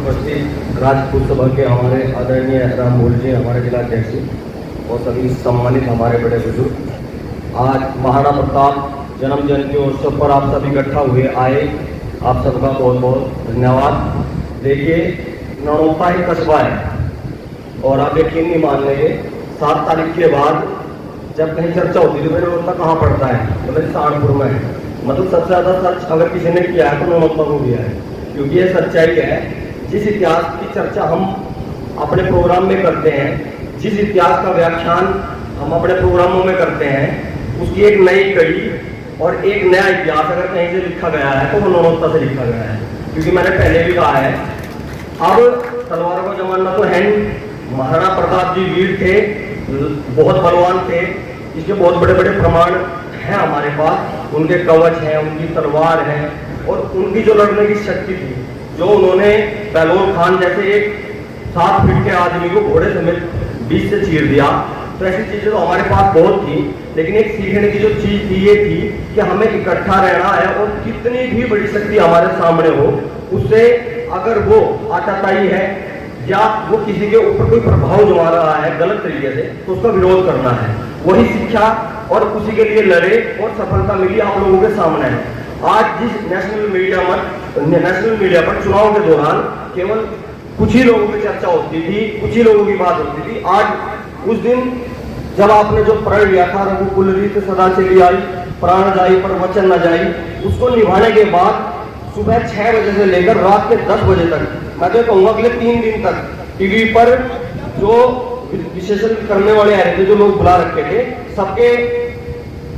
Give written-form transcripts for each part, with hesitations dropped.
उपस्थित राजपूत सभा के हमारे आदरणीय राम मोल जी, हमारे जिला अध्यक्ष और सभी सम्मानित हमारे बड़े बुजुर्ग, आज महाराणा प्रताप जन्म जयंती उत्सव पर आप सभी इकट्ठा हुए आए, आप सबका बहुत बहुत धन्यवाद। देखिए, नौपा ही कस्बा है और आप यकीन नहीं मान लेंगे, 7 तारीख के बाद जब कहीं चर्चा होती थी मेरे नौपा कहाँ पड़ता है तो मेरे सहारनपुर में है। मतलब सबसे ज़्यादा सर्च अगर किसी ने किया है तो नौपा को किया है, क्योंकि ये सच्चाई है। जिस इतिहास की चर्चा हम अपने प्रोग्राम में करते हैं, जिस इतिहास का व्याख्यान हम अपने प्रोग्रामों में करते हैं, उसकी एक नई कड़ी और एक नया इतिहास अगर कहीं से लिखा गया है तो वो नौपा से लिखा गया है। क्योंकि मैंने पहले भी कहा है, अब तलवारों का जमाना तो है नहीं। महाराणा प्रताप जी वीर थे, बहुत बलवान थे, इसके बहुत बड़े बड़े प्रमाण हैं हमारे पास। उनके कवच हैं, उनकी तलवार है और उनकी जो लड़ने की शक्ति थी, जो उन्होंने पहलवान खान जैसे एक 7 फीट के आदमी को घोड़े समेत बीच से चीर दिया। तो ऐसी चीजें तो हमारे पास बहुत थी, लेकिन एक सीखने की जो चीज थी ये थी कि हमें इकट्ठा रहना है और कितनी भी बड़ी शक्ति हमारे सामने हो, उससे अगर वो आटाताई है या वो किसी के ऊपर कोई प्रभाव जमा रहा है गलत तरीके से, तो उसका विरोध करना है। वही शिक्षा और उसी के लिए लड़े और सफलता मिली आप लोगों के सामने है। आज जिस नेशनल मीडिया पर चुनाव के दौरान केवल कुछ ही लोगों की चर्चा होती थी, कुछ ही लोगों की बात होती थी। आज उस दिन जब आपने जो प्रण लिया था, रघुकुल रीत सदा चली आई, प्राण जाई पर वचन न जाई, उसको निभाने के बाद सुबह 6 बजे से लेकर रात के 10 बजे तक, मैं तो कहूँगा अगले 3 दिन तक टीवी पर जो विश्लेषण करने वाले आ रहे थे, जो लोग बुला रखे थे, सबके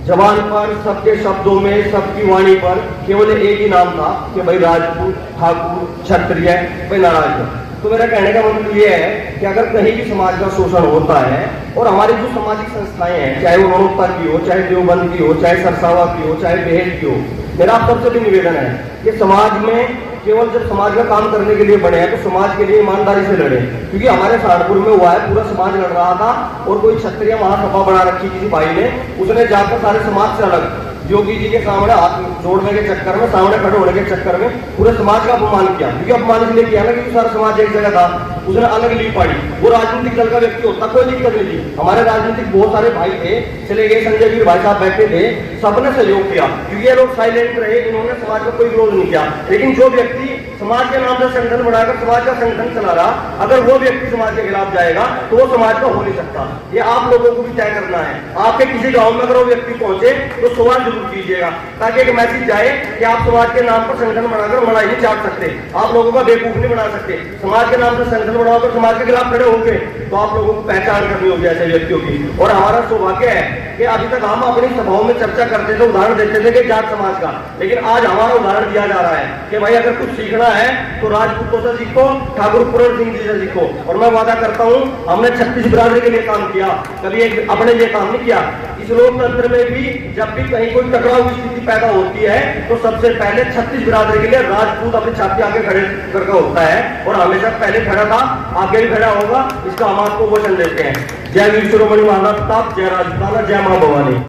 जबान पर, सबके शब्दों में, सबकी वाणी पर केवल एक ही नाम था कि भाई राजपूत, ठाकुर, क्षत्रिय, भाई नाराज। तो मेरा कहने का मतलब ये है कि अगर कहीं भी समाज का शोषण होता है और हमारी जो सामाजिक संस्थाएं हैं, चाहे वो नौपा की हो, चाहे देवबंद की हो, चाहे सरसावा की हो, चाहे बेहद की हो, मेरा आप सबसे भी निवेदन है कि समाज में केवल जब समाज का काम करने के लिए बने हैं तो समाज के लिए ईमानदारी से लड़े। क्योंकि हमारे सहारनपुर में हुआ है, पूरा समाज लड़ रहा था और कोई क्षत्रिय महासभा बना रखी किसी भाई ने, उसने जाकर सारे समाज से अलग योगी जी के सामने हाथ जोड़ने के चक्कर में, सामने खड़े होने के चक्कर में पूरे समाज का अपमान किया। क्योंकि अपमान इसलिए किया ना कि सारा समाज एक जगह था, उसने अलग लीड पाड़ी। वो राजनीतिक दल का व्यक्ति होता, कोई दिक्कत नहीं थी। हमारे राजनीतिक बहुत सारे भाई थे, चले गए, संजय वीर भाई साहब बैठे थे, सबने सहयोग किया क्योंकि ये लोग साइलेंट रहे, इन्होंने समाज का कोई विरोध नहीं किया। लेकिन जो व्यक्ति समाज के नाम से संगठन बनाकर समाज का संगठन चला रहा, अगर वो व्यक्ति समाज के खिलाफ जाएगा तो वो समाज का हो नहीं सकता। ये आप लोगों को भी तय करना है। आपके किसी गांव में अगर वो व्यक्ति पहुंचे तो सवाल जरूर कीजिएगा, ताकि एक मैसेज जाए कि आप समाज के नाम पर संगठन बनाकर लड़ाई नहीं चाट सकते, आप लोगों का बेवकूफ नहीं बना सकते। समाज के नाम से संगठन बनाकर समाज के खिलाफ खड़े होंगे तो आप लोगों को पहचान करनी होगी ऐसे व्यक्तियों की। और हमारा सौभाग्य है कि अभी तक हम अपनी सभाओं में चर्चा करते थे, उदाहरण देते थे कि जाट समाज का, लेकिन आज हमारा उदाहरण दिया जा रहा है कि भाई अगर कुछ सीखना है तो राजपूतों से सीखो, ठाकुर पूरण सिंह जी से सीखो। और मैं वादा करता हूं, हमने 36 बिरादरी के लिए काम किया, कभी एक अपने लिए काम नहीं किया। इस लोकतंत्र में भी जब भी कहीं कोई टकराव की स्थिति पैदा होती है तो सबसे पहले 36 बिरादरी के लिए राजपूत अपनी छाती आगे खड़े करके होता है और हमेशा पहले खड़ा था, आगे भी खड़ा होगा। इसका हम आपको वचन देते हैं। जय वीर शिरोमणि महाराणा प्रताप, जय राजपूताना, जय मां भवानी।